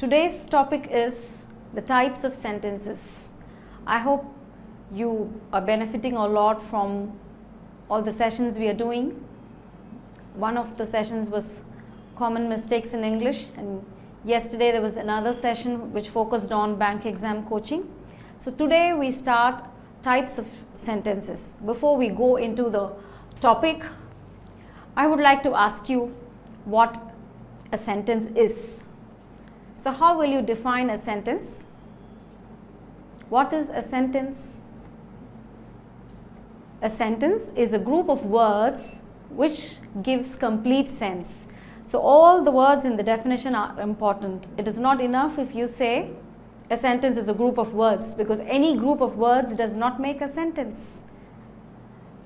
Today's topic is the types of sentences. I hope you are benefiting a lot from all the sessions we are doing. One of the sessions was common mistakes in English, and yesterday there was another session which focused on bank exam coaching. So today we start types of sentences. Before we go into the topic, I would like to ask you what a sentence is. So how will you define a sentence? What is a sentence? A sentence is a group of words which gives complete sense. So all the words in the definition are important. It is not enough if you say a sentence is a group of words, because any group of words does not make a sentence.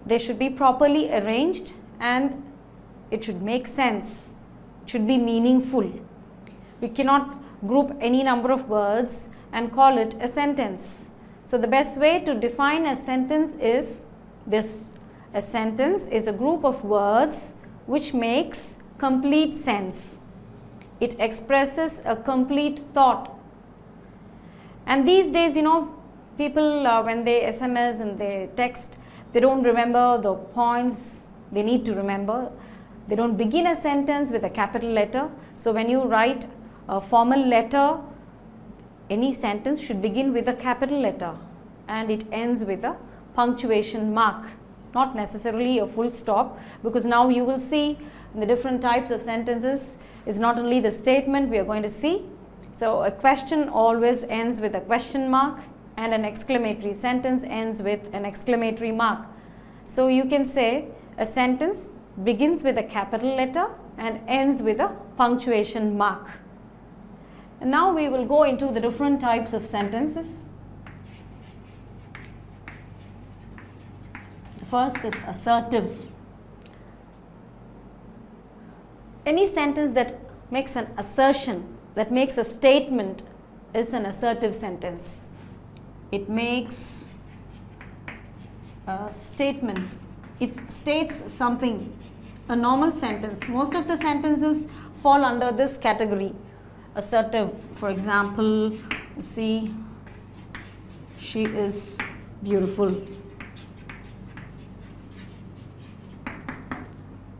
They should be properly arranged and it should make sense. It should be meaningful. We cannot group any number of words and call it a sentence. So the best way to define a sentence is this: a sentence is a group of words which makes complete sense. It expresses a complete thought. And these days, people when they SMS and they text, they don't remember the points they need to remember. They don't begin a sentence with a capital letter. So when you write a formal letter, any sentence should begin with a capital letter and it ends with a punctuation mark, not necessarily a full stop, because now you will see in the different types of sentences is not only the statement we are going to see. So a question always ends with a question mark, and an exclamatory sentence ends with an exclamatory mark. So you can say a sentence begins with a capital letter and ends with a punctuation mark. And now we will go into the different types of sentences. The first is assertive. Any sentence that makes an assertion, that makes a statement, is an assertive sentence. It makes a statement. It states something. A normal sentence. Most of the sentences fall under this category. Assertive. For example, see, she is beautiful.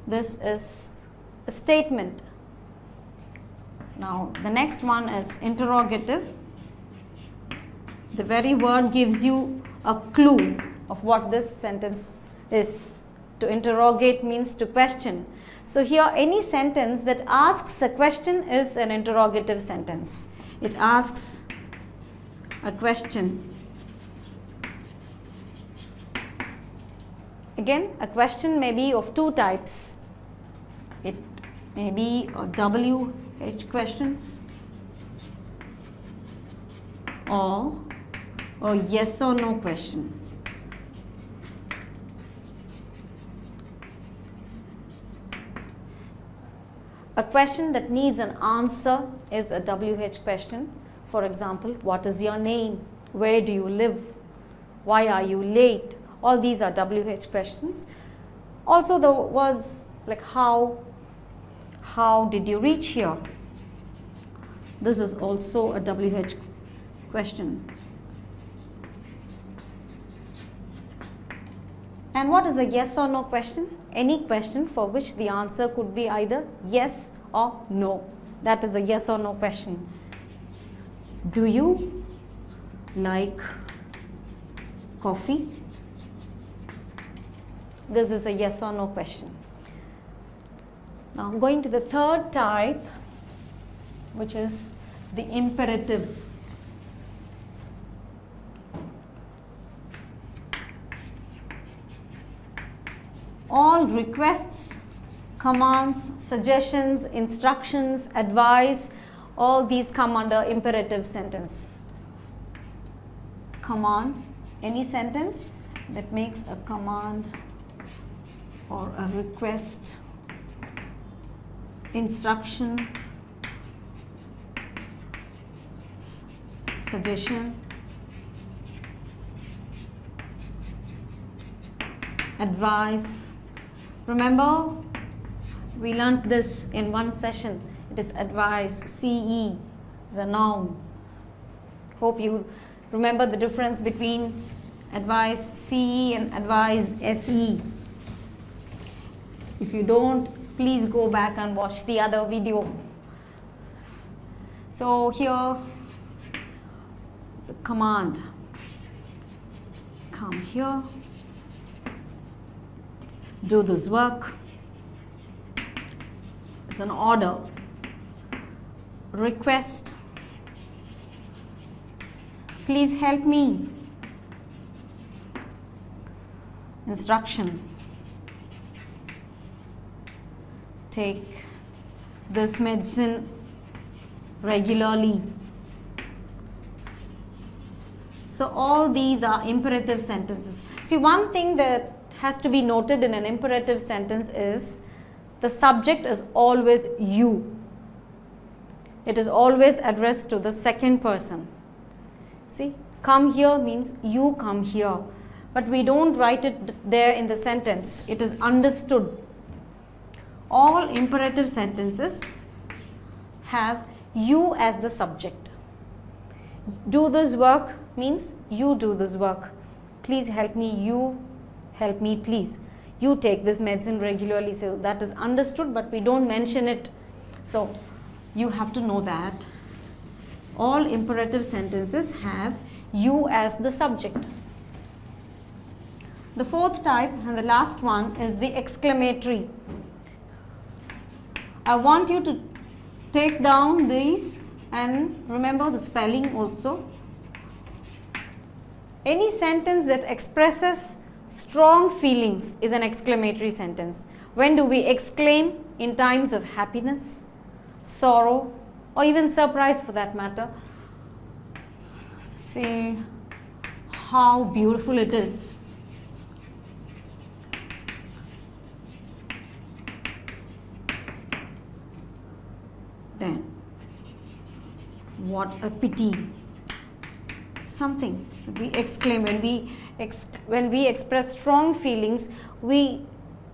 This is a statement. Now the next one is interrogative. The very word gives you a clue of what this sentence is. To interrogate means to question. So here any sentence that asks a question is an interrogative sentence. It asks a question. Again, a question may be of two types. It may be a WH questions or a yes or no question. A question that needs an answer is a WH question. For example, what is your name? Where do you live? Why are you late? All these are WH questions. Also the words like how did you reach here? This is also a WH question. And what is a yes or no question? Any question for which the answer could be either yes or no. That is a yes or no question. Do you like coffee? This is a yes or no question. Now going to the third type, which is the imperative. All requests, commands, suggestions, instructions, advice, all these come under imperative sentence. Command, any sentence that makes a command or a request, instruction, suggestion, advice. Remember, we learnt this in one session. It is advice, CE. is a noun. Hope you remember the difference between advise CE and advise SE. If you don't, please go back and watch the other video. So here it's a command. Come here, do this work. It's an order. Request. Please help me. Instruction. Take this medicine regularly. So all these are imperative sentences. See, one thing that has to be noted in an imperative sentence is the subject is always you. It is always addressed to the second person. See, come here means you come here. But we don't write it there in the sentence. It is understood. All imperative sentences have you as the subject. Do this work means you do this work. Please help me, you help me, please. You take this medicine regularly. So that is understood, but we don't mention it. So you have to know that all imperative sentences have you as the subject. The fourth type and the last one is the exclamatory. I want you to take down these and remember the spelling also. Any sentence that expresses strong feelings is an exclamatory sentence. When do we exclaim? In times of happiness, sorrow, or even surprise for that matter. Say how beautiful it is. Then, what a pity. Something we exclaim when we express strong feelings. We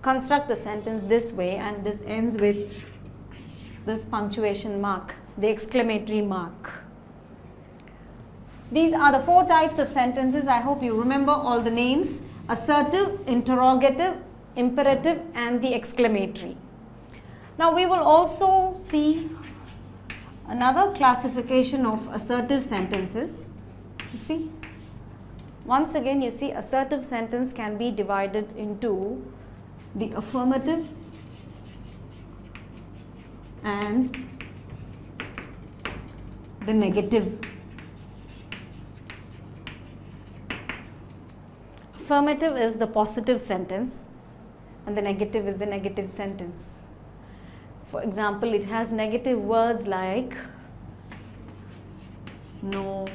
construct the sentence this way, and this ends with this punctuation mark, the exclamatory mark. These are the four types of sentences. I hope you remember all the names: assertive, interrogative, imperative, and the exclamatory. Now we will also see another classification of assertive sentences. You see, once again you see assertive sentence can be divided into the affirmative and the negative. Affirmative is the positive sentence and the negative is the negative sentence. For example, it has negative words like no,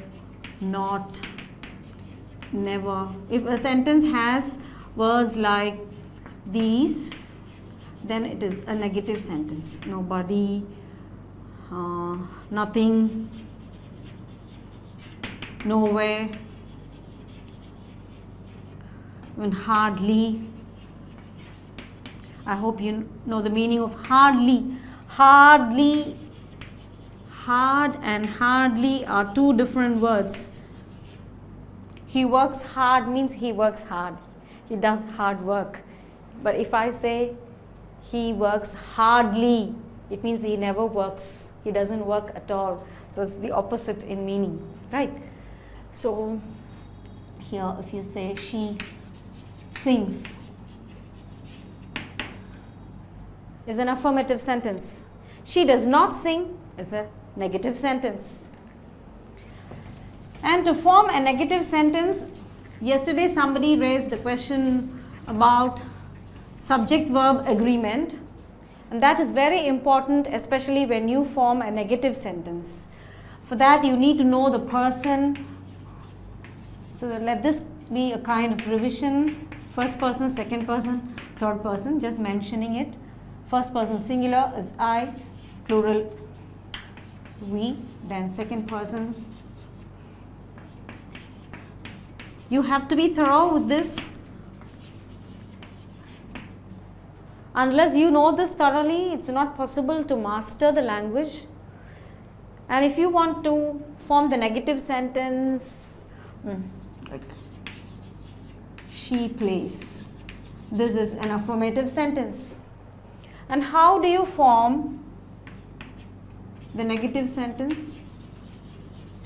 not, never. If a sentence has words like these, then it is a negative sentence. Nobody, nothing, nowhere, even hardly. I hope you know the meaning of hardly. Hardly, hard and hardly are two different words. He works hard means he works hard. He does hard work. But if I say he works hardly, it means he never works. He doesn't work at all. So it's the opposite in meaning, right? So here if you say she sings is an affirmative sentence. She does not sing is a negative sentence. And to form a negative sentence, yesterday somebody raised the question about subject-verb agreement, and that is very important, especially when you form a negative sentence. For that you need to know the person. So let this be a kind of revision. First person, second person, third person, just mentioning it. First person singular is I, plural we, then second person. You have to be thorough with this. Unless you know this thoroughly, it's not possible to master the language. And if you want to form the negative sentence, like she plays, this is an affirmative sentence. And how do you form the negative sentence?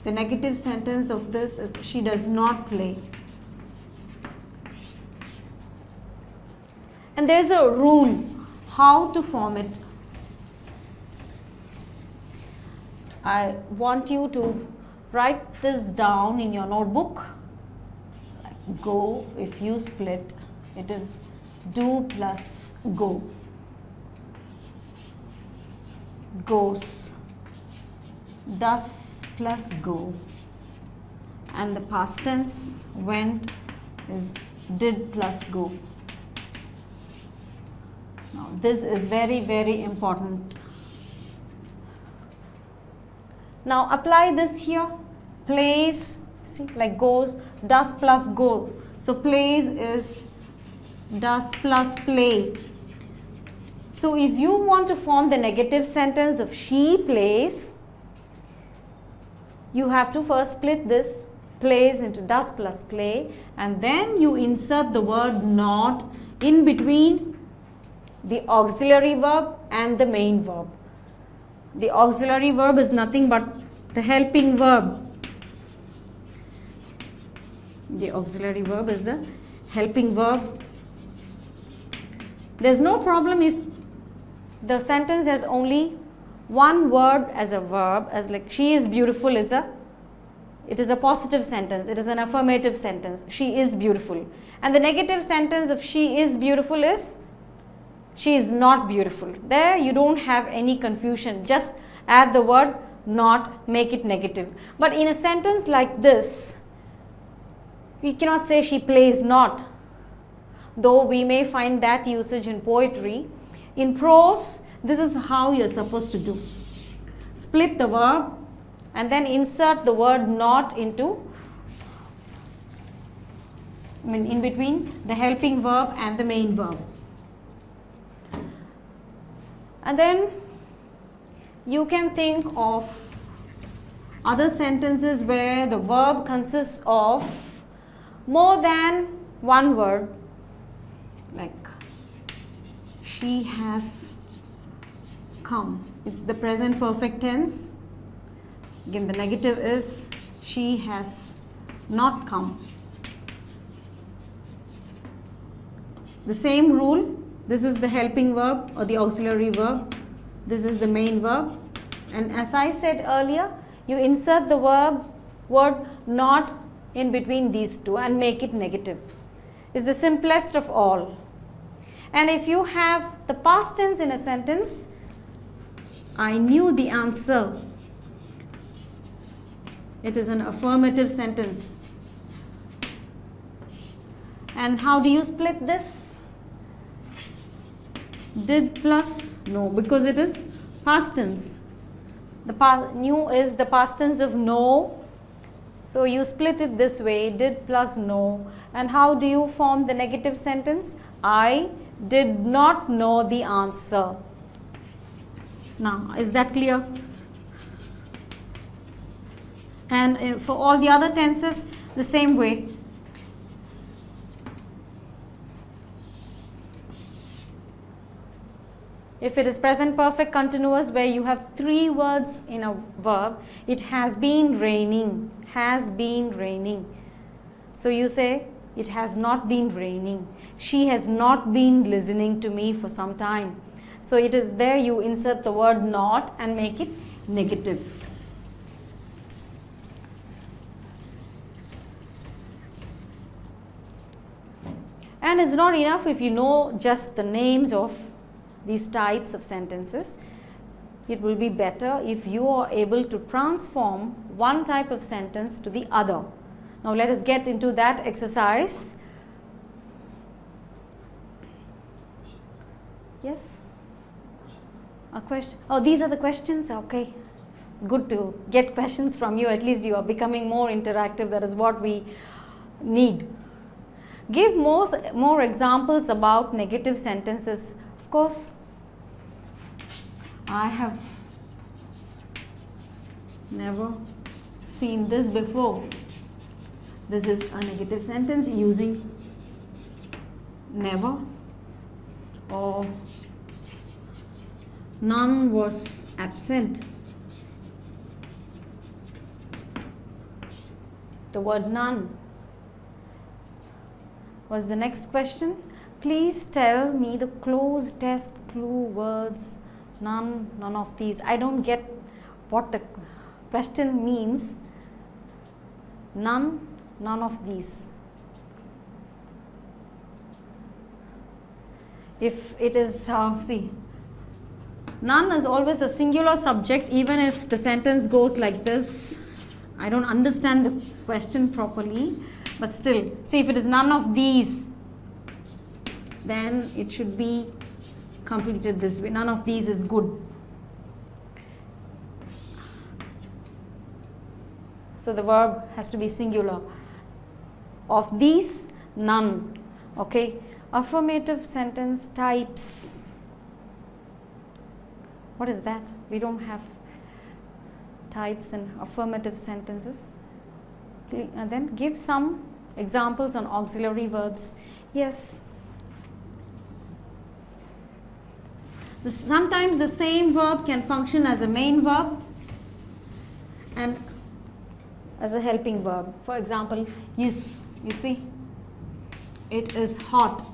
The negative sentence of this is she does not play. And there is a rule how to form it. I want you to write this down in your notebook. Go, if you split, it is do plus go. Goes, does plus go. And the past tense went is did plus go. Now this is very, very important. Now apply this here. Plays, see, like goes, does plus go. So plays is does plus play. So if you want to form the negative sentence of she plays, you have to first split this plays into does plus play, and then you insert the word not in between the auxiliary verb and the main verb. The auxiliary verb is nothing but the helping verb. The auxiliary verb is the helping verb. There's no problem if the sentence has only one word as a verb, as like she is beautiful is it is a positive sentence, it is an affirmative sentence, she is beautiful. And the negative sentence of she is beautiful is she is not beautiful. There you don't have any confusion, just add the word not, make it negative. But in a sentence like this, we cannot say she plays not, though we may find that usage in poetry. In prose, this is how you are supposed to do. Split the verb and then insert the word not into, in between the helping verb and the main verb. And then you can think of other sentences where the verb consists of more than one word, like she has come. It's the present perfect tense. Again, the negative is she has not come. The same rule, this is the helping verb or the auxiliary verb. This is the main verb. And as I said earlier, you insert the word not in between these two and make it negative. It's the simplest of all. And if you have the past tense in a sentence, I knew the answer. It is an affirmative sentence. And how do you split this? Did plus no, because it is past tense. The knew is the past tense of know. So you split it this way, did plus know. And how do you form the negative sentence? I did not know the answer. Now, is that clear? And for all the other tenses, the same way. If it is present perfect continuous where you have three words in a verb, it has been raining, has been raining. So you say, it has not been raining. She has not been listening to me for some time. So it is there you insert the word not and make it negative. And it's not enough if you know just the names of these types of sentences. It will be better if you are able to transform one type of sentence to the other. Now let us get into that exercise. Yes? A question? Oh, these are the questions? Okay. It's good to get questions from you. At least you are becoming more interactive. That is what we need. Give more examples about negative sentences. Of course, I have Never seen this before. This is a negative sentence using never. Or none was absent. The word none was the next question. Please tell me the close test clue words. None of these. I don't get what the question means. None of these. If it is, see, none is always a singular subject, even if the sentence goes like this. I don't understand the question properly, but still, see, if it is none of these, then it should be completed this way. None of these is good. So the verb has to be singular. Of these, none. Okay. Affirmative sentence types. What is that? We don't have types in affirmative sentences. And then give some examples on auxiliary verbs. Yes. Sometimes the same verb can function as a main verb and as a helping verb. For example, yes, you see, it is hot.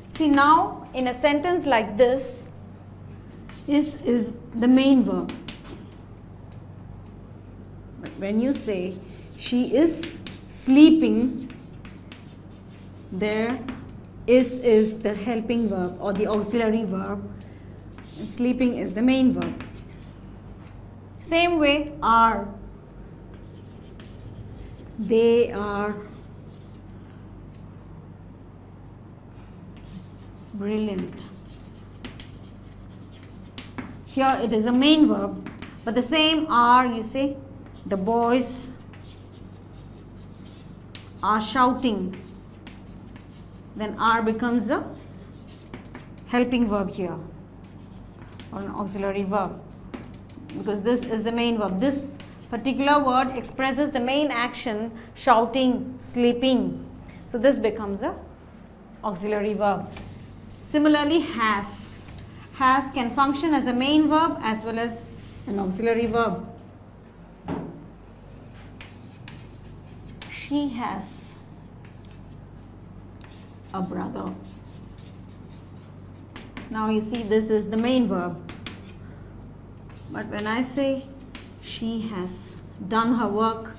See, now in a sentence like this, is the main verb. But when you say she is sleeping, there is the helping verb or the auxiliary verb, and sleeping is the main verb. Same way, are. They are brilliant. Here it is a main verb, but the same are, you see, the boys are shouting. Then are becomes a helping verb here, or an auxiliary verb, because this is the main verb. This particular word expresses the main action, shouting, sleeping. So this becomes a auxiliary verb. Similarly, has. Has can function as a main verb as well as an auxiliary verb. She has a brother. Now you see, this is the main verb. But when I say she has done her work,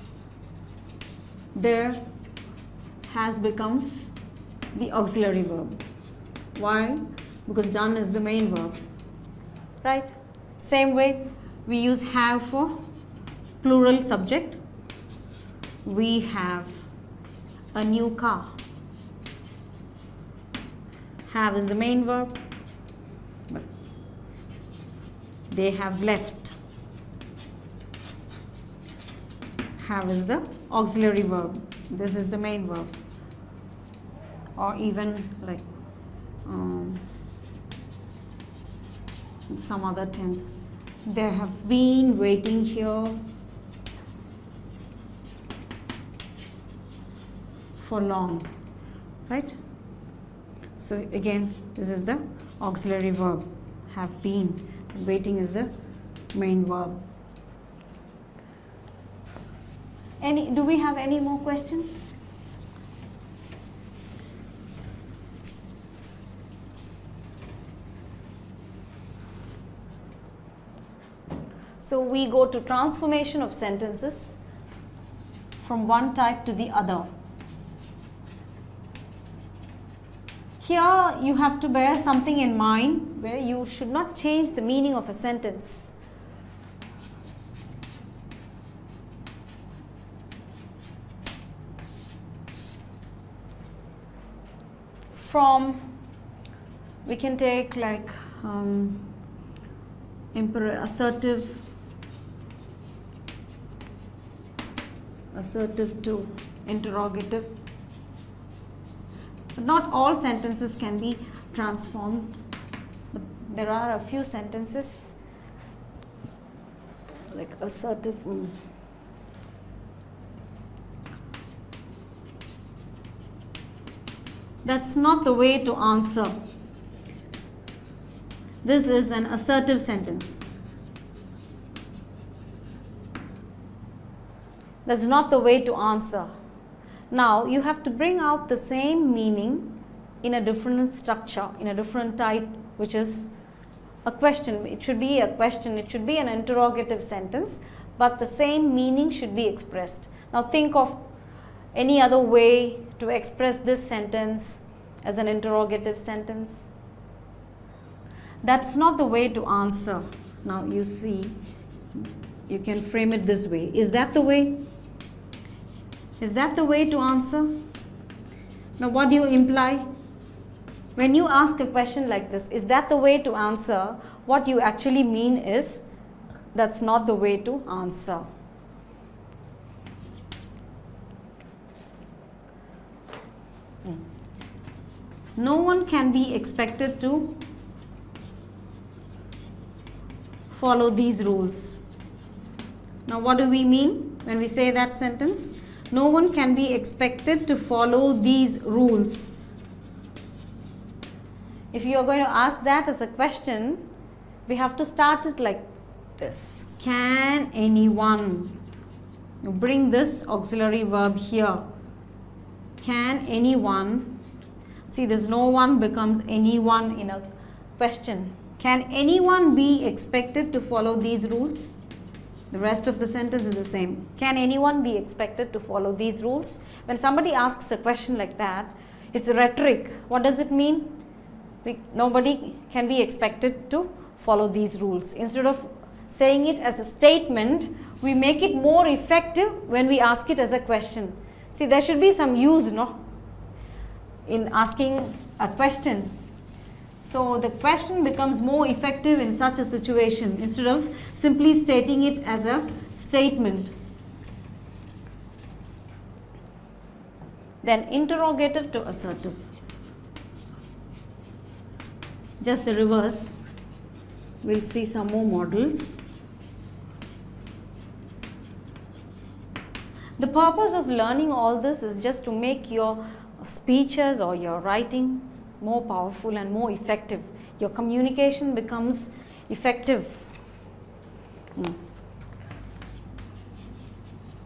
there has becomes the auxiliary verb. Why? Because done is the main verb. Right? Same way, we use have for plural subject. We have a new car. Have is the main verb, but they have left. Have is the auxiliary verb. This is the main verb. Or even like some other tense. They have been waiting here for long. Right? So again, this is the auxiliary verb. Have been. Waiting is the main verb. Do we have any more questions? So we go to transformation of sentences from one type to the other. Here you have to bear something in mind where you should not change the meaning of a sentence. From, we can take like assertive to interrogative. So not all sentences can be transformed, but there are a few sentences assertive. That's not the way to answer. This is an assertive sentence. That's not the way to answer. Now you have to bring out the same meaning in a different structure, in a different type, which is a question. It should be a question, it should be an interrogative sentence, but the same meaning should be expressed. Now think of any other way to express this sentence as an interrogative sentence. That's not the way to answer. Now you see, you can frame it this way. Is that the way? Is that the way to answer? Now what do you imply? When you ask a question like this, is that the way to answer? What you actually mean is, that's not the way to answer. No one can be expected to follow these rules. Now what do we mean when we say that sentence? No one can be expected to follow these rules. If you are going to ask that as a question, we have to start it like this. Can anyone? Bring this auxiliary verb here. Can anyone? See, this no one becomes anyone in a question. Can anyone be expected to follow these rules? The rest of the sentence is the same. Can anyone be expected to follow these rules? When somebody asks a question like that, it's rhetoric. What does it mean? Nobody can be expected to follow these rules. Instead of saying it as a statement, we make it more effective when we ask it as a question. See, there should be some use, no, in asking a question. So the question becomes more effective in such a situation instead of simply stating it as a statement. Then interrogative to assertive. Just the reverse. We'll see some more models. The purpose of learning all this is just to make your speeches or your writing more powerful and more effective. Your communication becomes effective.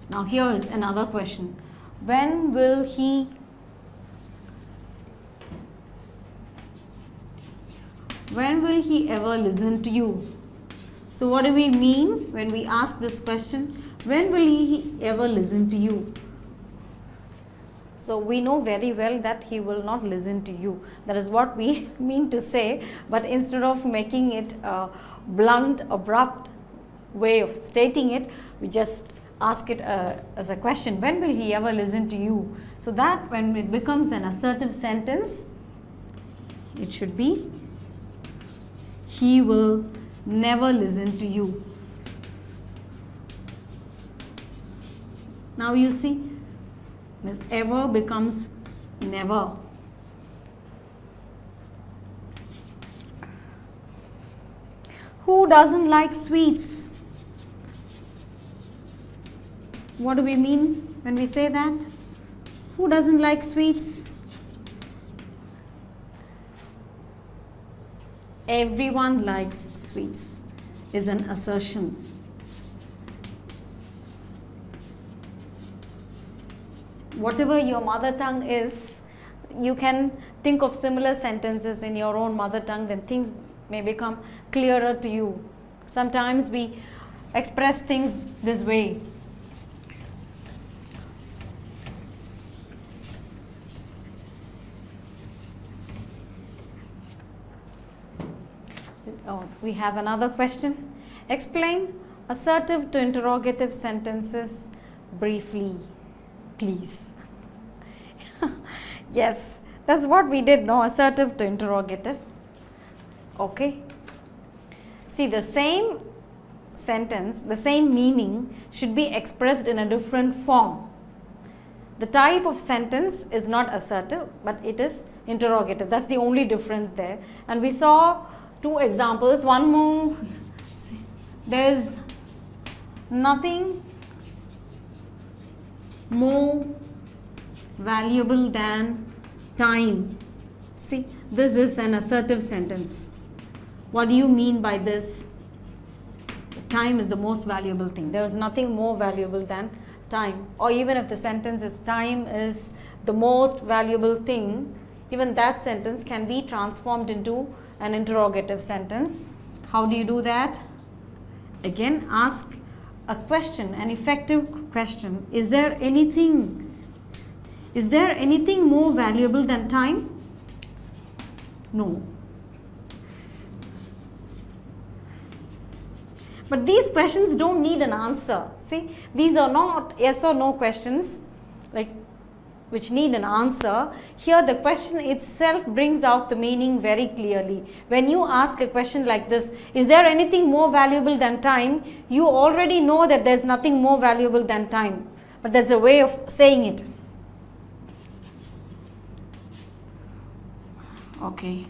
Now here is another question. When will he ever listen to you? So what do we mean when we ask this question? When will he ever listen to you? So we know very well that he will not listen to you. That is what we mean to say, but instead of making it a blunt, abrupt way of stating it, we just ask it as a question. When will he ever listen to you? So that when it becomes an assertive sentence, it should be, he will never listen to you. Now you see, this ever becomes never. Who doesn't like sweets? What do we mean when we say that? Who doesn't like sweets? Everyone likes sweets is an assertion. Whatever your mother tongue is, you can think of similar sentences in your own mother tongue, then things may become clearer to you. Sometimes we express things this way. Oh, we have another question. Explain assertive to interrogative sentences briefly, please. Yes, that's what we did, no? Assertive to interrogative. Okay. See, the same sentence, the same meaning should be expressed in a different form. The type of sentence is not assertive, but it is interrogative. That's the only difference there. And we saw two examples. One more. There's nothing more valuable than time. See, this is an assertive sentence. What do you mean by this? Time is the most valuable thing. There is nothing more valuable than time. Or even if the sentence is time is the most valuable thing, even that sentence can be transformed into an interrogative sentence. How do you do that? Again, ask a question, an effective question. Is there anything more valuable than time? No. But these questions don't need an answer. See, these are not yes or no questions like which need an answer. Here the question itself brings out the meaning very clearly. When you ask a question like this, is there anything more valuable than time? You already know that there's nothing more valuable than time. But that's a way of saying it. Okay.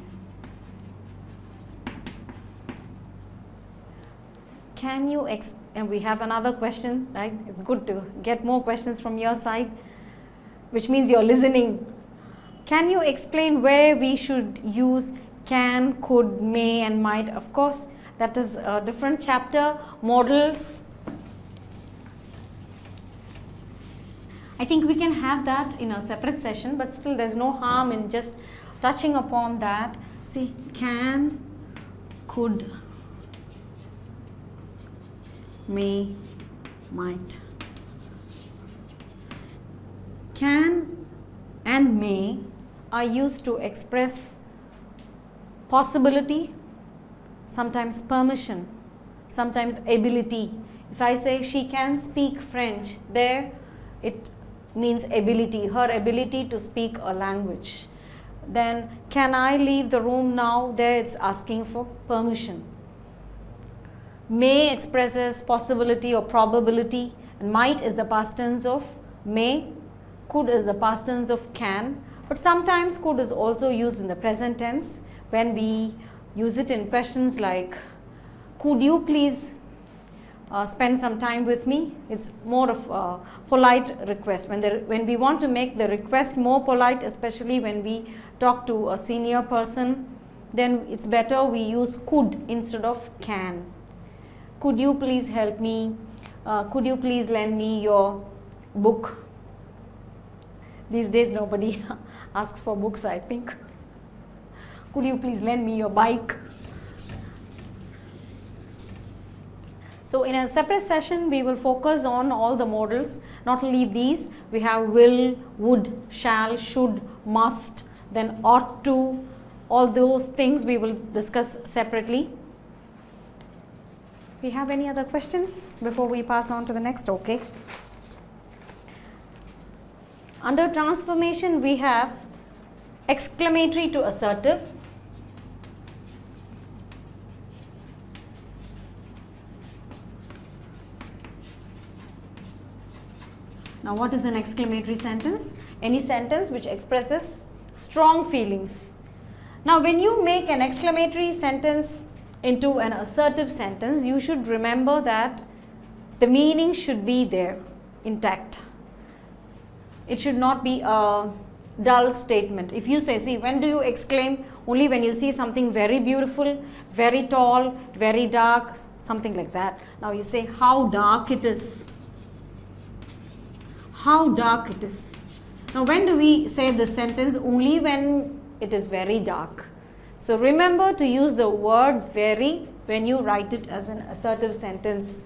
Can you and we have another question, right? It's good to get more questions from your side, which means you're listening. Can you explain where we should use can, could, may and might? Of course, that is a different chapter. Models. I think we can have that in a separate session, but still there's no harm in just touching upon that. See, can, could, may, might. Can and may are used to express possibility, sometimes permission, sometimes ability. If I say she can speak French, there it means ability, her ability to speak a language. Then can I leave the room now? There it's asking for permission. May expresses possibility or probability, and might is the past tense of may. Could is the past tense of can, but sometimes could is also used in the present tense when we use it in questions like, could you please spend some time with me? It's more of a polite request. When we want to make the request more polite, especially when we talk to a senior person, then it's better we use could instead of can. Could you please help me? Could you please lend me your book? These days nobody asks for books, I think. Could you please lend me your bike? So in a separate session, we will focus on all the modals. Not only these, we have will, would, shall, should, must, then ought to. All those things we will discuss separately. We have any other questions before we pass on to the next? Okay. Under transformation, we have exclamatory to assertive. Now, what is an exclamatory sentence? Any sentence which expresses strong feelings. Now, when you make an exclamatory sentence into an assertive sentence, you should remember that the meaning should be there, intact. It should not be a dull statement. If you say, see, when do you exclaim? Only when you see something very beautiful, very tall, very dark, something like that. Now you say, how dark it is. How dark it is. Now when do we say this sentence? Only when it is very dark. So remember to use the word very when you write it as an assertive sentence.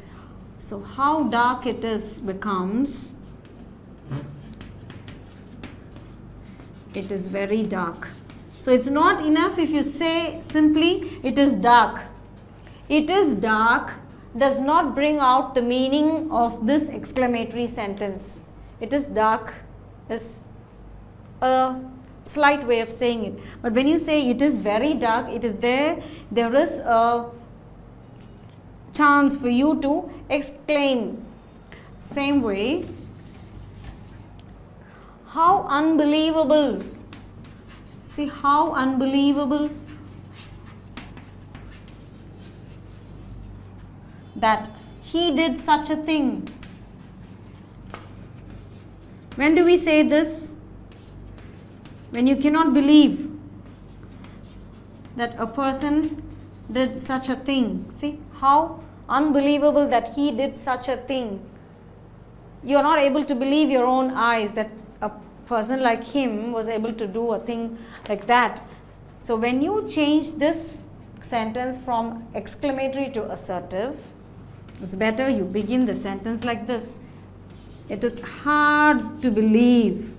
So how dark it is becomes, it is very dark. So it's not enough if you say simply it is dark. It is dark does not bring out the meaning of this exclamatory sentence. It is dark is a slight way of saying it. But when you say it is very dark, it is there is a chance for you to exclaim. Same way, how unbelievable. See how unbelievable that he did such a thing. When do we say this? When you cannot believe that a person did such a thing. See how unbelievable that he did such a thing. You are not able to believe your own eyes that a person like him was able to do a thing like that. So when you change this sentence from exclamatory to assertive, it's better you begin the sentence like this. It is hard to believe.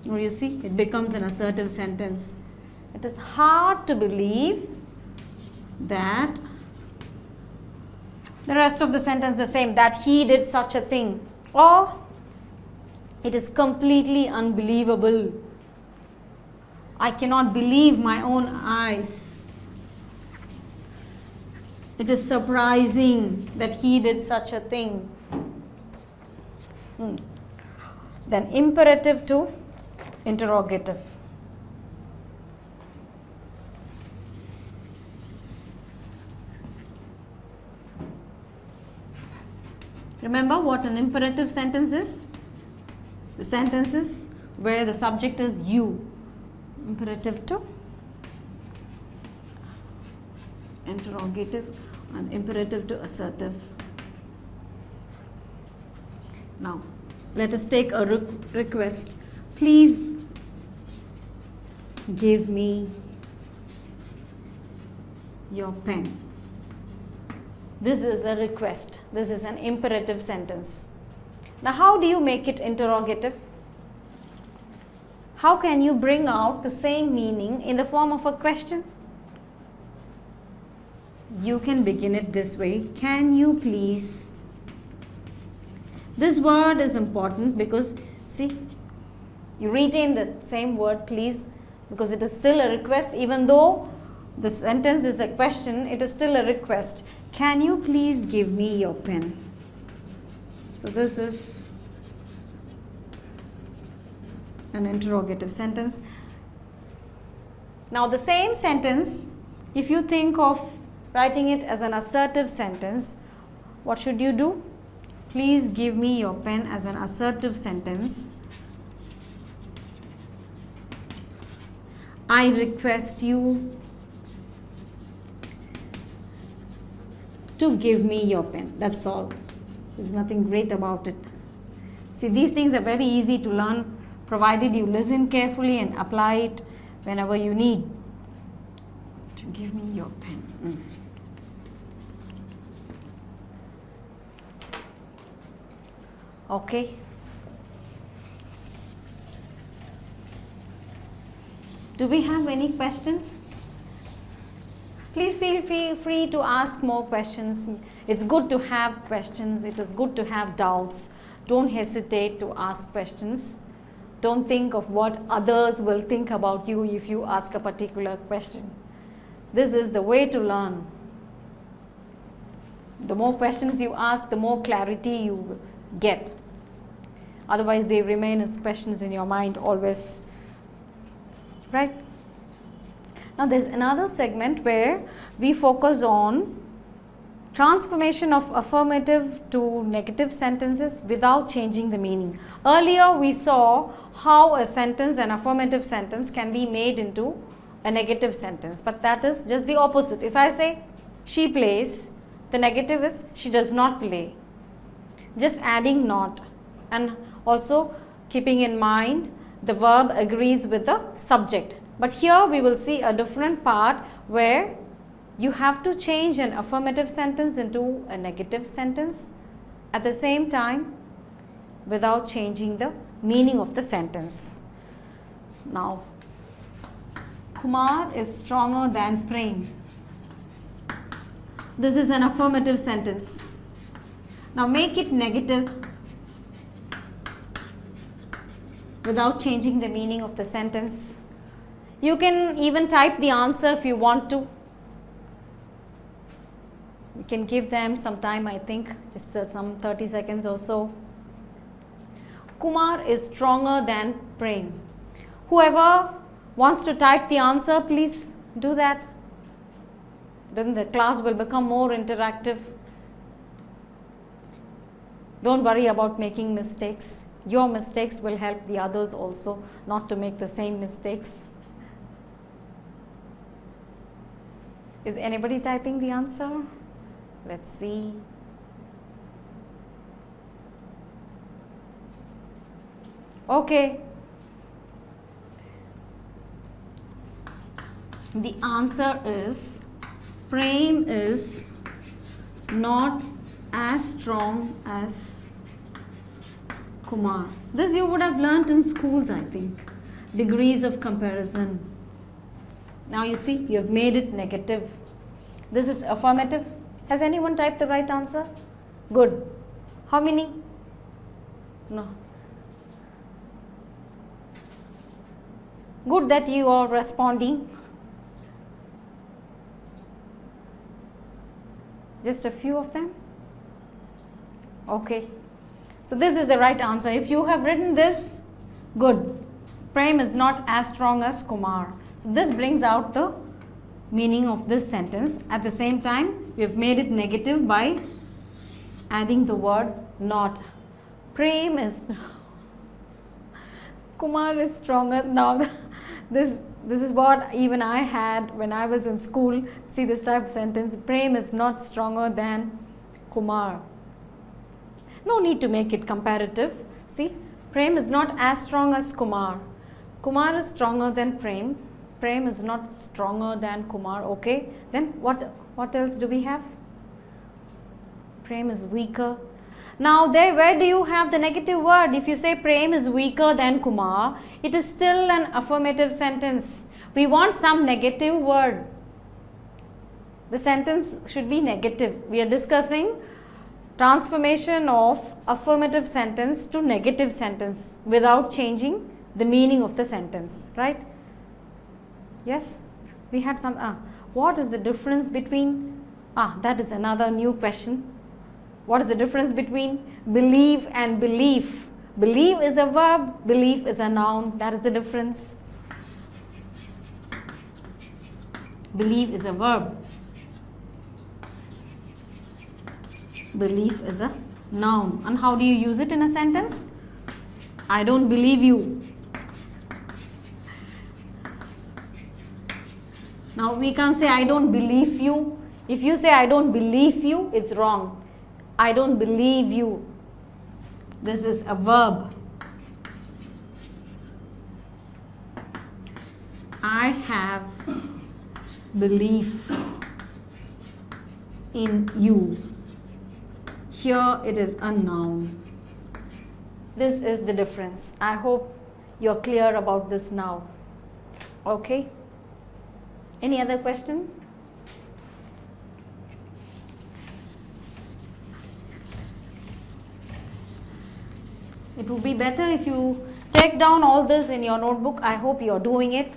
Or you see, it becomes an assertive sentence. It is hard to believe that the rest of the sentence the same, that he did such a thing. Or it is completely unbelievable. I cannot believe my own eyes. It is surprising that he did such a thing. Then imperative to interrogative. Remember what an imperative sentence is? The sentence is where the subject is you. Imperative to interrogative and imperative to assertive. Now, let us take a request. Please give me your pen. This is a request. This is an imperative sentence. Now, how do you make it interrogative? How can you bring out the same meaning in the form of a question? You can begin it this way. Can you please? This word is important because, see, you retain the same word please because it is still a request. Even though the sentence is a question, it is still a request. Can you please give me your pen? So this is an interrogative sentence. Now the same sentence, if you think of writing it as an assertive sentence, what should you do? Please give me your pen as an assertive sentence. I request you to give me your pen. That's all. There's nothing great about it. See, these things are very easy to learn provided you listen carefully and apply it whenever you need. To give me your pen. Okay. Do we have any questions? Please feel free to ask more questions. It's good to have questions. It is good to have doubts. Don't hesitate to ask questions. Don't think of what others will think about you if you ask a particular question. This is the way to learn. The more questions you ask, the more clarity you get. Otherwise, they remain as questions in your mind always. Right? Now, there's another segment where we focus on transformation of affirmative to negative sentences without changing the meaning. Earlier, we saw how a sentence, an affirmative sentence, can be made into a negative sentence. But that is just the opposite. If I say, she plays, the negative is, she does not play. Just adding not. And also keeping in mind the verb agrees with the subject. But here we will see a different part where you have to change an affirmative sentence into a negative sentence at the same time without changing the meaning of the sentence. Now, Kumar is stronger than Prem. This is an affirmative sentence. Now make it negative without changing the meaning of the sentence. You can even type the answer if you want to. We can give them some time, I think, just some 30 seconds or so. Kumar is stronger than Prem. Whoever wants to type the answer, please do that. Then the class will become more interactive. Don't worry about making mistakes. Your mistakes will help the others also not to make the same mistakes. Is anybody typing the answer? Let's see. Okay. The answer is Prem is not as strong as Kumar. This you would have learnt in schools, I think. Degrees of comparison. Now you see, you have made it negative. This is affirmative. Has anyone typed the right answer? Good. How many? No. Good that you are responding. Just a few of them? Okay. So this is the right answer. If you have written this, good. Prem is not as strong as Kumar. So this brings out the meaning of this sentence. At the same time, we have made it negative by adding the word not. Prem is Kumar is stronger. Now this is what even I had when I was in school. See this type of sentence. Prem is not stronger than Kumar. No need to make it comparative. See, Prem is not as strong as Kumar. Kumar is stronger than Prem. Prem is not stronger than Kumar. Okay. Then what else do we have? Prem is weaker. Now there, where do you have the negative word? If you say Prem is weaker than Kumar, it is still an affirmative sentence. We want some negative word. The sentence should be negative. We are discussing transformation of affirmative sentence to negative sentence without changing the meaning of the sentence, right? Yes, we had some. What is the difference between? That is another new question. What is the difference between believe and belief? Believe is a verb, belief is a noun. That is the difference. Believe is a verb. Belief is a noun. And how do you use it in a sentence? I don't believe you. Now we can't say I don't believe you. If you say I don't believe you, it's wrong. I don't believe you. This is a verb. I have belief in you. Here it is a noun. This is the difference. I hope you're clear about this now. Okay? Any other question? It would be better if you take down all this in your notebook. I hope you're doing it.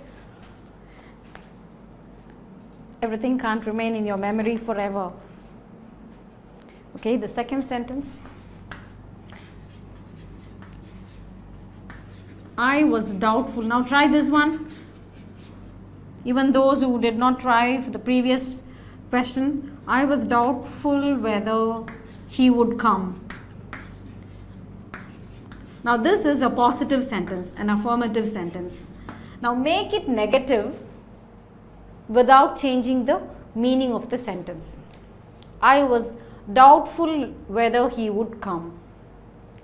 Everything can't remain in your memory forever. Okay, the second sentence. I was doubtful. Now try this one. Even those who did not try for the previous question, I was doubtful whether he would come. Now this is a positive sentence, an affirmative sentence. Now make it negative without changing the meaning of the sentence. I was doubtful whether he would come.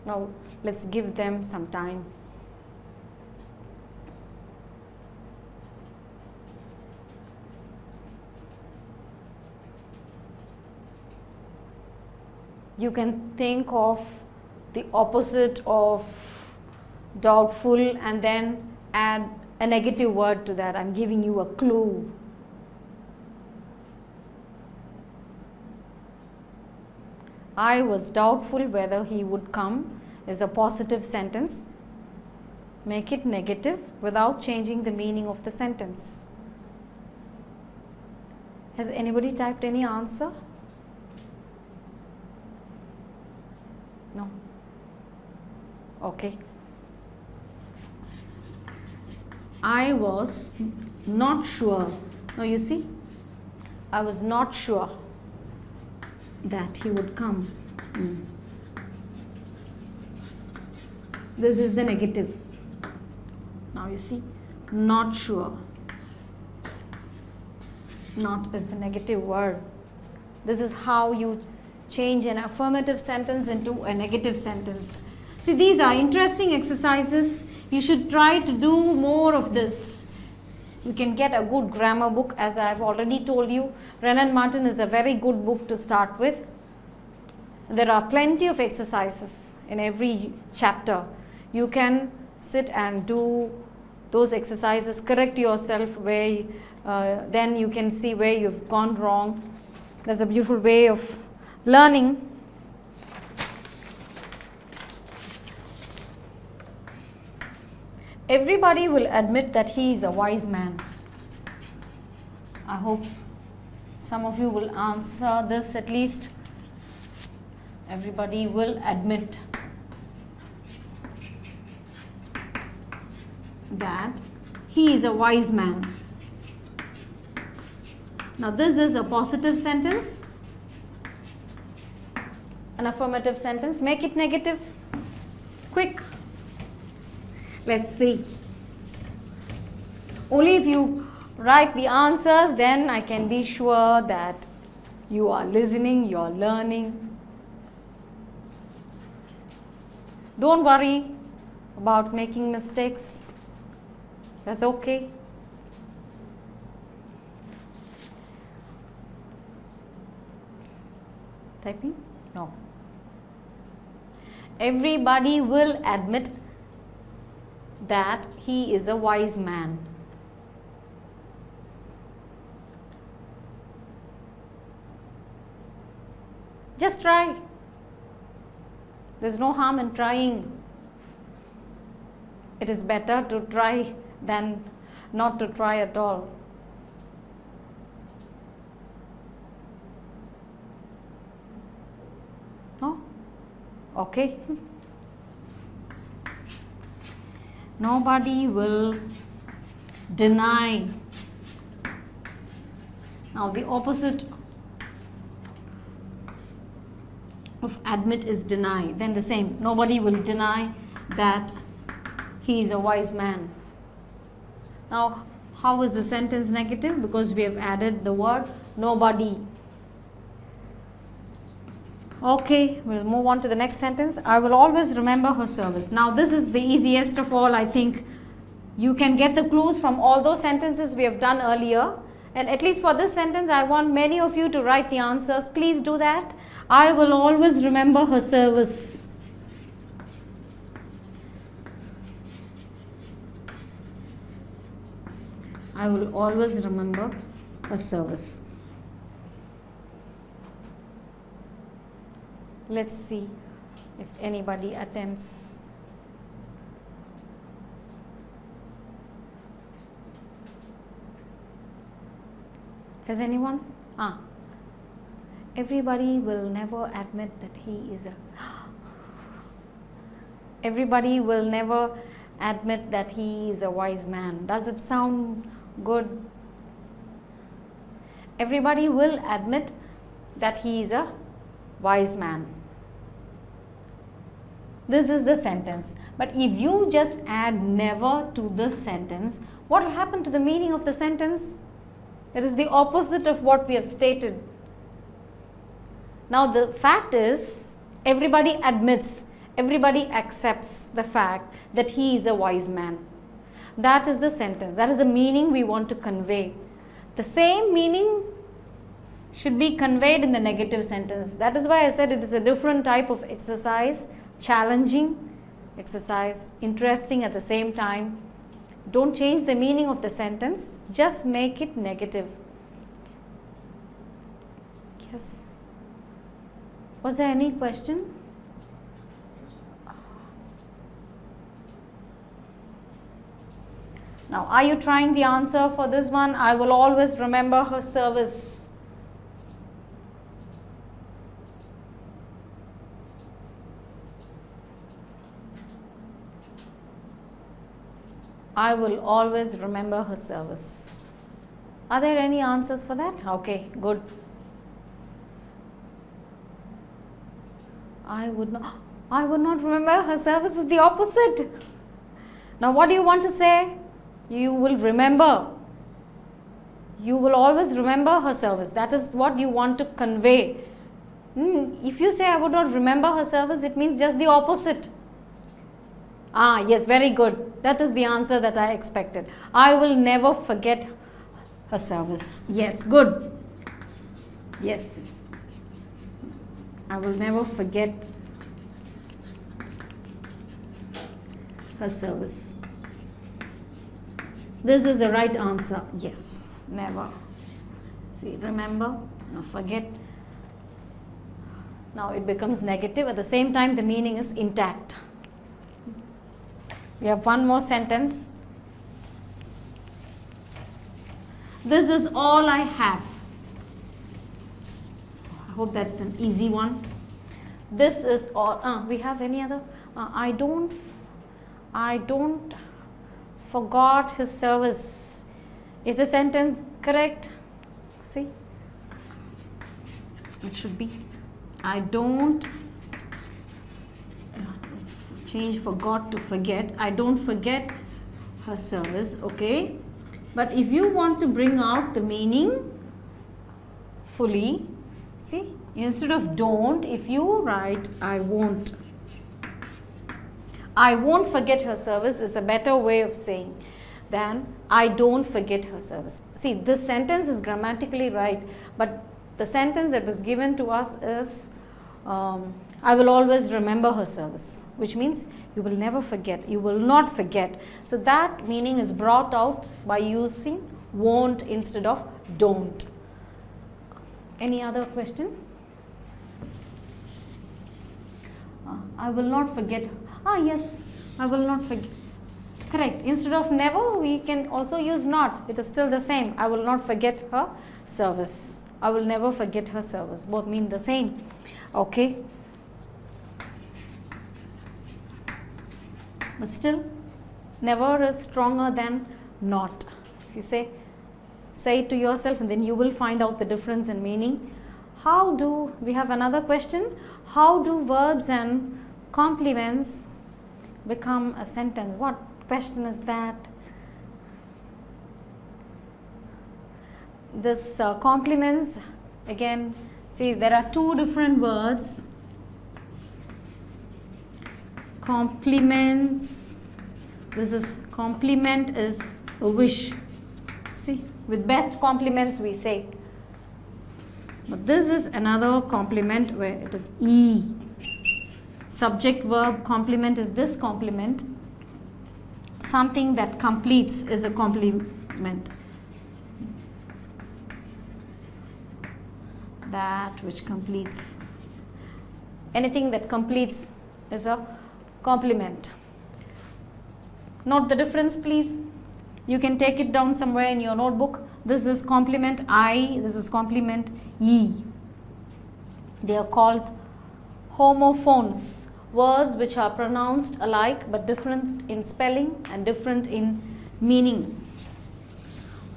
Now let's give them some time. You can think of the opposite of doubtful and then add a negative word to that. I'm giving you a clue. I was doubtful whether he would come is a positive sentence. Make it negative without changing the meaning of the sentence. Has anybody typed any answer? No. Okay. I was not sure. Now you see, I was not sure that he would come. This is the negative. Now you see, not sure. Not is the negative word. This is how you change an affirmative sentence into a negative sentence. See, these are interesting exercises. You should try to do more of this. You can get a good grammar book, as I have already told you. Wren & Martin is a very good book to start with. There are plenty of exercises in every chapter. You can sit and do those exercises, correct yourself where then you can see where you've gone wrong. There's a beautiful way of learning. Everybody will admit that he is a wise man. I hope some of you will answer this at least. Everybody will admit that he is a wise man. Now this is a positive sentence, an affirmative sentence. Make it negative. Quick. Let's see. Only if you write the answers, then I can be sure that you are listening, you are learning. Don't worry about making mistakes. That's okay. Typing? No. Everybody will admit that he is a wise man. Just try. There's no harm in trying. It is better to try than not to try at all. No? Okay. Nobody will deny. Now the opposite of admit is deny. Then the same. Nobody will deny that he is a wise man. Now, how is the sentence negative? Because we have added the word nobody. Okay, we'll move on to the next sentence. I will always remember her service. Now, this is the easiest of all, I think. You can get the clues from all those sentences we have done earlier. And at least for this sentence, I want many of you to write the answers. Please do that. I will always remember her service. I will always remember her service. Let's see if anybody attempts. Has anyone? Everybody will never admit that he is a... Everybody will never admit that he is a wise man. Does it sound good? Everybody will admit that he is a wise man. This is the sentence. But if you just add never to this sentence, what will happen to the meaning of the sentence? It is the opposite of what we have stated. Now the fact is, everybody admits, everybody accepts the fact that he is a wise man. That is the sentence. That is the meaning we want to convey. The same meaning should be conveyed in the negative sentence. That is why I said it is a different type of exercise, challenging exercise, interesting at the same time. Don't change the meaning of the sentence, just make it negative. Yes. Was there any question? Now, are you trying the answer for this one? I will always remember her service. I will always remember her service. Are there any answers for that? Okay, good. I would not. I would not remember her service is the opposite. Now what do you want to say? You will remember. You will always remember her service. That is what you want to convey. If you say I would not remember her service, it means just the opposite. Ah, yes, very good. That is the answer that I expected. I will never forget her service. Yes, good. Yes. I will never forget her service. This is the right answer. Yes, never. See, remember, no, forget. Now it becomes negative. At the same time, the meaning is intact. We have one more sentence. This is all I have. I hope that's an easy one. This is all. We have any other? I don't forgot his service. Is the sentence correct? See, it should be. I don't change forgot to forget. I don't forget her service. Okay, but if you want to bring out the meaning fully, see, instead of don't, if you write I won't forget her service is a better way of saying than I don't forget her service. See, this sentence is grammatically right, but the sentence that was given to us is I will always remember her service, which means you will never forget, you will not forget. So that meaning is brought out by using won't instead of don't. Any other question? I will not forget. Yes, I will not forget. Correct. Instead of never, we can also use not. It is still the same. I will not forget her service. I will never forget her service. Both mean the same. Okay. But still, never is stronger than not. If you say it to yourself, and then you will find out the difference in meaning. We have another question. How do verbs and complements become a sentence? What question is that? This complements, again, see, there are two different words. Compliments, compliment is a wish. See, with best compliments we say. But this is another complement where it is E. Subject verb complement is this complement. Something that completes is a complement. That which completes. Anything that completes is a complement. Note the difference, please. You can take it down somewhere in your notebook. This is complement I, this is complement E. They are called homophones, words which are pronounced alike but different in spelling and different in meaning.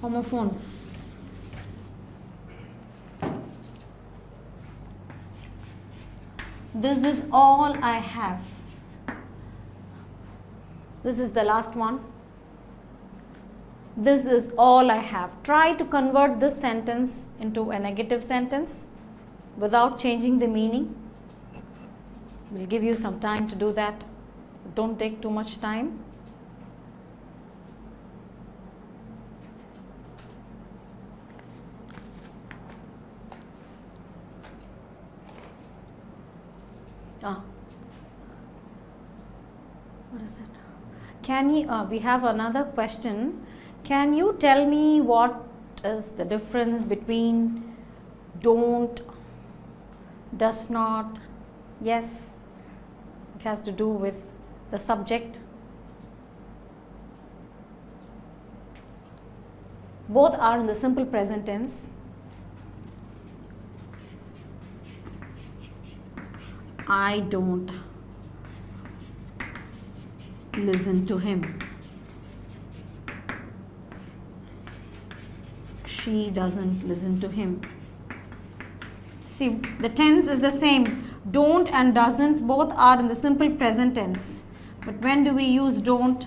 Homophones. This is all I have. This is the last one. This is all I have. Try to convert this sentence into a negative sentence without changing the meaning. We'll give you some time to do that. Don't take too much time. What is it? Can you, we have another question. Can you tell me what is the difference between don't, does not? Yes, it has to do with the subject. Both are in the simple present tense. I don't listen to him. She doesn't listen to him. See, the tense is the same, Don't and doesn't both are in the simple present tense. But when do we use don't?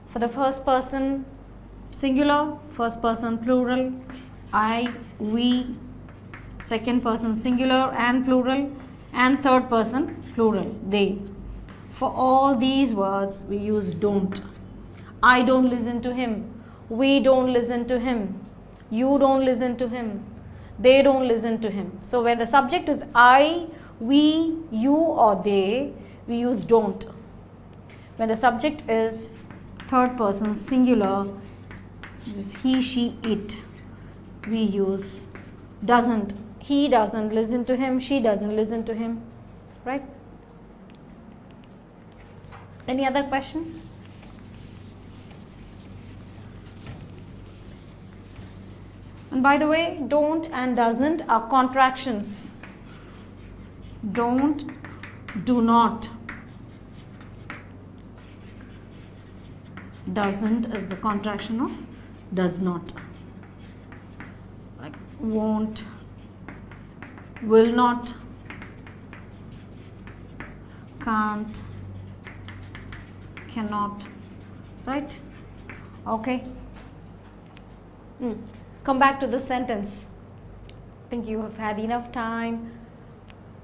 For the first person singular, first person plural, I, we, second person singular and plural, and third person plural, they. For all these words we use don't. I don't listen to him. We don't listen to him. You don't listen to him. They don't listen to him. So when the subject is I, we, you or they, we use don't. When the subject is third person singular, which is he, she, it, we use doesn't. He doesn't listen to him. She doesn't listen to him. Right? Any other question? And by the way, don't and doesn't are contractions. Don't, do not. Doesn't is the contraction of does not. Like won't, will not, can't, cannot, right? Okay. Come back to the sentence. I think you have had enough time.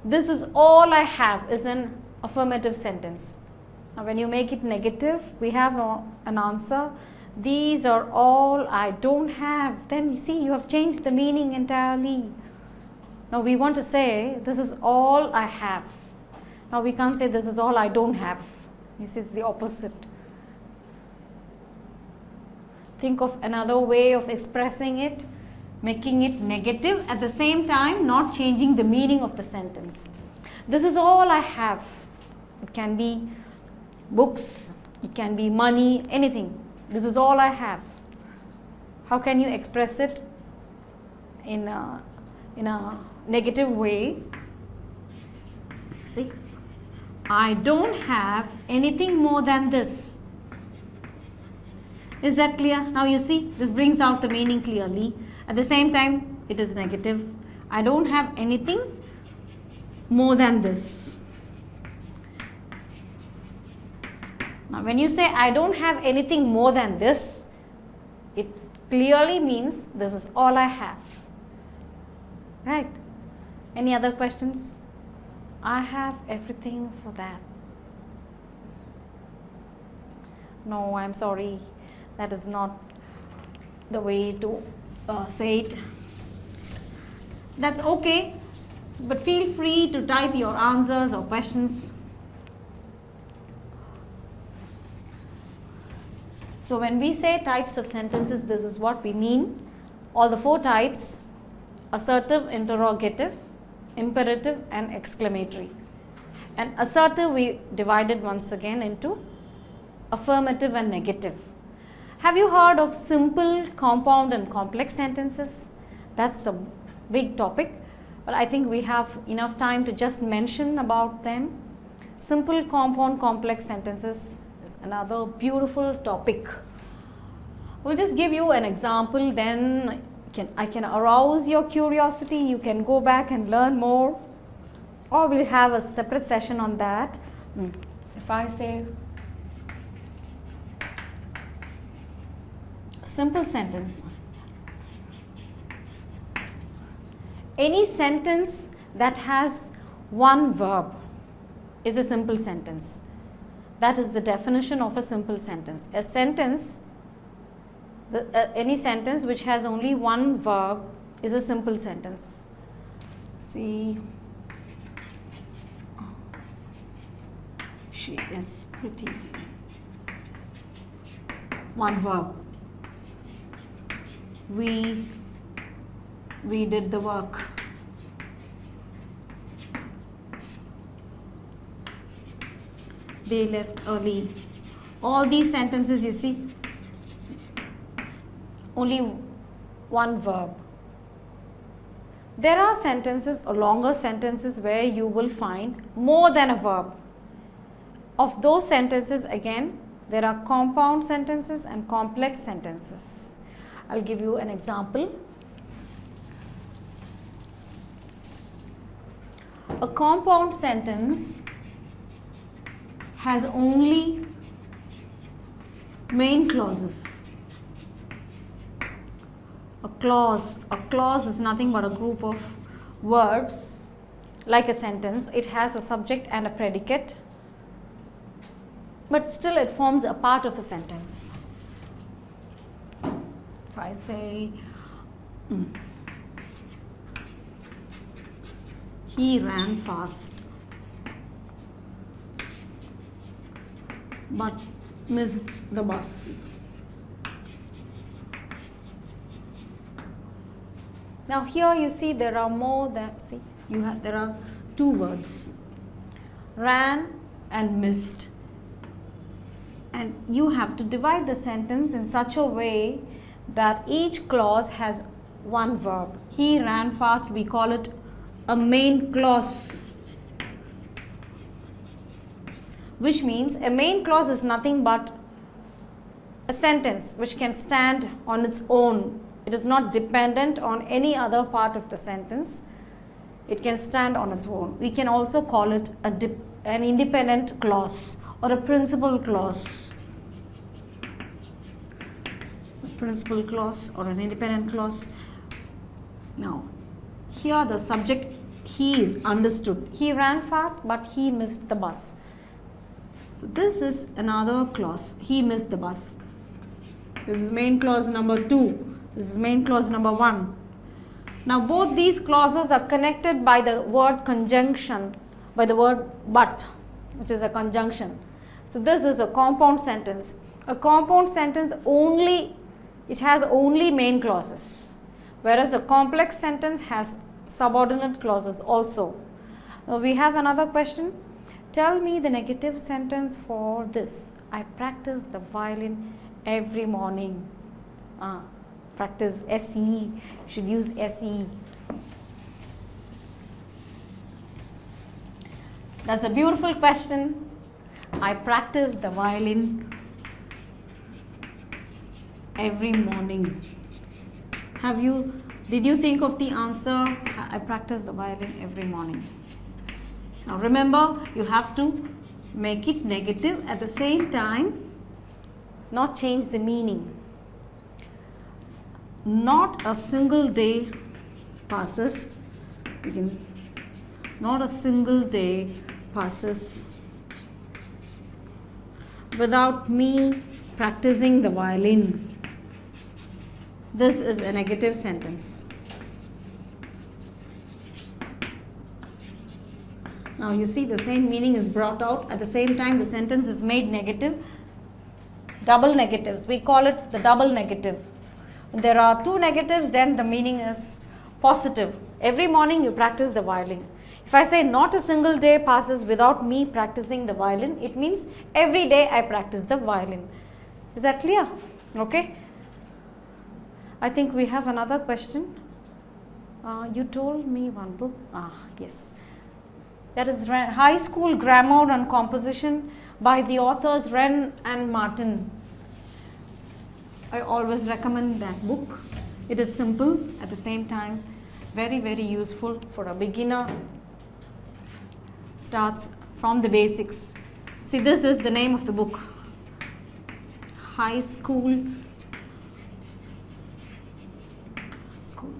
This is all I have is an affirmative sentence. Now when you make it negative, we have an answer. These are all I don't have. Then you see you have changed the meaning entirely. Now we want to say this is all I have. Now we can't say this is all I don't have. This is the opposite. Think of another way of expressing it, making it negative, at the same time not changing the meaning of the sentence. This is all I have. It can be books, it can be money, anything. This is all I have. How can you express it in a negative way? See, I don't have anything more than this. Is that clear? Now you see, this brings out the meaning clearly. At the same time, it is negative. I don't have anything more than this. Now when you say I don't have anything more than this, it clearly means this is all I have. Right? Any other questions? I have everything for that. No, I'm sorry. That is not the way to say it. That's okay, but feel free to type your answers or questions. So when we say types of sentences, this is what we mean. All the 4 types: assertive, interrogative, imperative and exclamatory. And assertive we divided once again into affirmative and negative. Have you heard of simple, compound and complex sentences? That's a big topic, but I think we have enough time to just mention about them. Simple, compound, complex sentences is another beautiful topic. We'll just give you an example, then I can arouse your curiosity. You can go back and learn more, or we'll have a separate session on that. If I say simple sentence, any sentence that has one verb is a simple sentence. That is the definition of a simple sentence. A sentence, any sentence which has only one verb is a simple sentence. See, she is pretty. One verb. We did the work. They left early. All these sentences, you see, only one verb. There are sentences or longer sentences where you will find more than a verb. Of those sentences, again, there are compound sentences and complex sentences. I'll give you an example. A compound sentence has only main clauses. A clause is nothing but a group of words like a sentence. It has a subject and a predicate, but still it forms a part of a sentence. If I say he ran fast but missed the bus. Now here you see there are more than, there are two words, ran and missed, and you have to divide the sentence in such a way that each clause has one verb. He ran fast, we call it a main clause, which means a main clause is nothing but a sentence which can stand on its own. It is not dependent on any other part of the sentence. It can stand on its own. We can also call it an independent clause or a principal clause. A principal clause or an independent clause. Now, here the subject he is understood. He ran fast but he missed the bus. So this is another clause. He missed the bus. This is main clause number 2. This is main clause number 1. Now both these clauses are connected by the word conjunction, by the word but, which is a conjunction. So this is a compound sentence. A compound sentence it has only main clauses, whereas a complex sentence has subordinate clauses also. We have another question. Tell me the negative sentence for this. I practice the violin every morning. Practice SE, should use SE. That's a beautiful question. I practice the violin every morning. Did you think of the answer? I practice the violin every morning. Now remember, you have to make it negative at the same time, not change the meaning. Not a single day passes. Not a single day passes without me practicing the violin. This is a negative sentence. Now you see the same meaning is brought out. At the same time the sentence is made negative. Double negatives. We call it the double negative. When there are two negatives, then the meaning is positive. Every morning you practice the violin. If I say not a single day passes without me practicing the violin, it means every day I practice the violin. Is that clear? Okay. I think we have another question. You told me one book. Yes. That is High School Grammar and Composition by the authors Wren and Martin. I always recommend that book. It is simple, at the same time very, very useful for a beginner. Starts from the basics. See, this is the name of the book. High School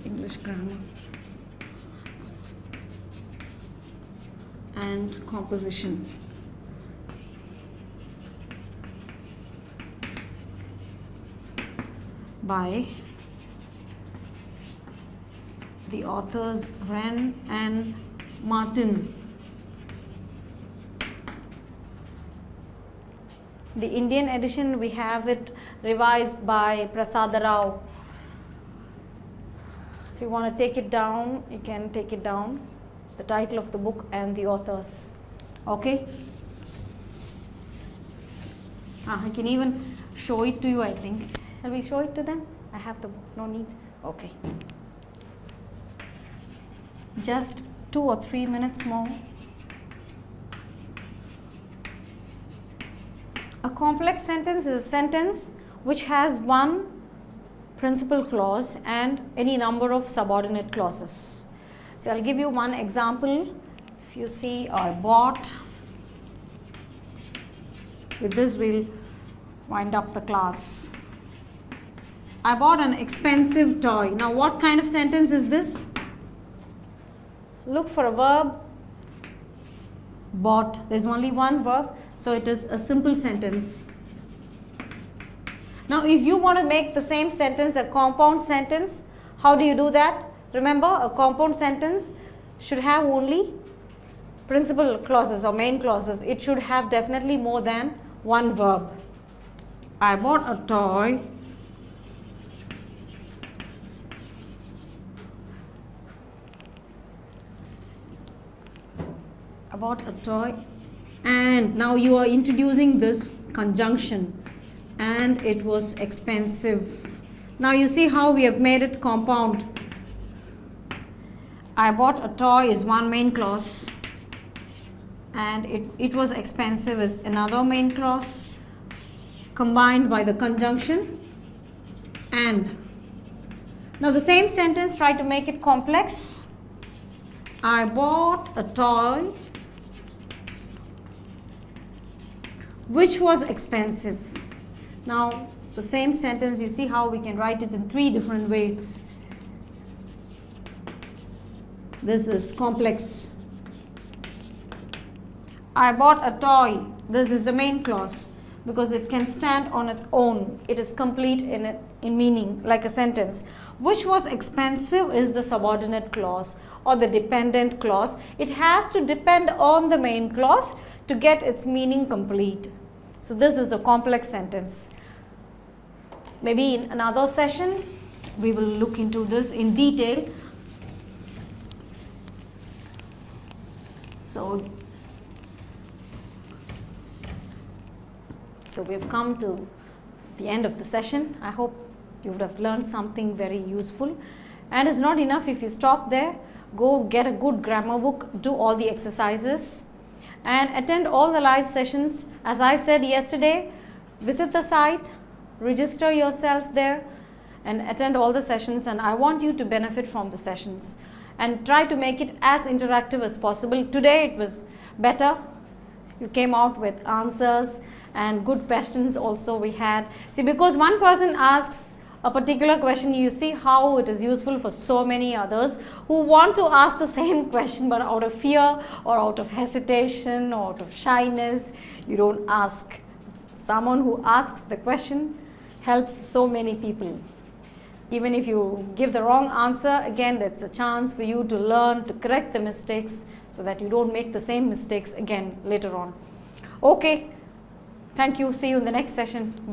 English Grammar and Composition. By the authors Wren and Martin. The Indian edition, we have it revised by Prasada Rao. If you want to take it down, you can take it down. The title of the book and the authors. Okay. I can even show it to you, I think. Shall we show it to them? I have the book, no need. Okay. Just 2 or 3 minutes more. A complex sentence is a sentence which has one principal clause and any number of subordinate clauses. So I'll give you one example. If you see, I bought. With this, we'll wind up the class. I bought an expensive toy. Now, what kind of sentence is this? Look for a verb. Bought. There's only one verb, so it is a simple sentence. Now, if you want to make the same sentence a compound sentence, how do you do that? Remember, a compound sentence should have only principal clauses or main clauses. It should have definitely more than one verb. I bought a toy. I bought a toy, and now you are introducing this conjunction, and it was expensive. Now you see how we have made it compound. I bought a toy is one main clause, and it was expensive is another main clause, combined by the conjunction and. Now the same sentence, try to make it complex. I bought a toy which was expensive. Now the same sentence, you see how we can write it in three different ways. This is complex. I bought a toy. This is the main clause because it can stand on its own. It is complete in meaning, like a sentence. Which was expensive is the subordinate clause or the dependent clause. It has to depend on the main clause to get its meaning complete. So this is a complex sentence. Maybe in another session we will look into this in detail. So we have come to the end of the session. I hope you would have learned something very useful. And it's not enough if you stop there. Go get a good grammar book, do all the exercises, and attend all the live sessions. As I said yesterday, visit the site, register yourself there, and attend all the sessions. And I want you to benefit from the sessions and try to make it as interactive as possible. Today it was better. You came out with answers and good questions also we had. See, because one person asks a particular question, you see how it is useful for so many others who want to ask the same question, but out of fear or out of hesitation or out of shyness, you don't ask. Someone who asks the question helps so many people. Even if you give the wrong answer, again, that's a chance for you to learn, to correct the mistakes so that you don't make the same mistakes again later on. Okay, thank you. See you in the next session. Bye.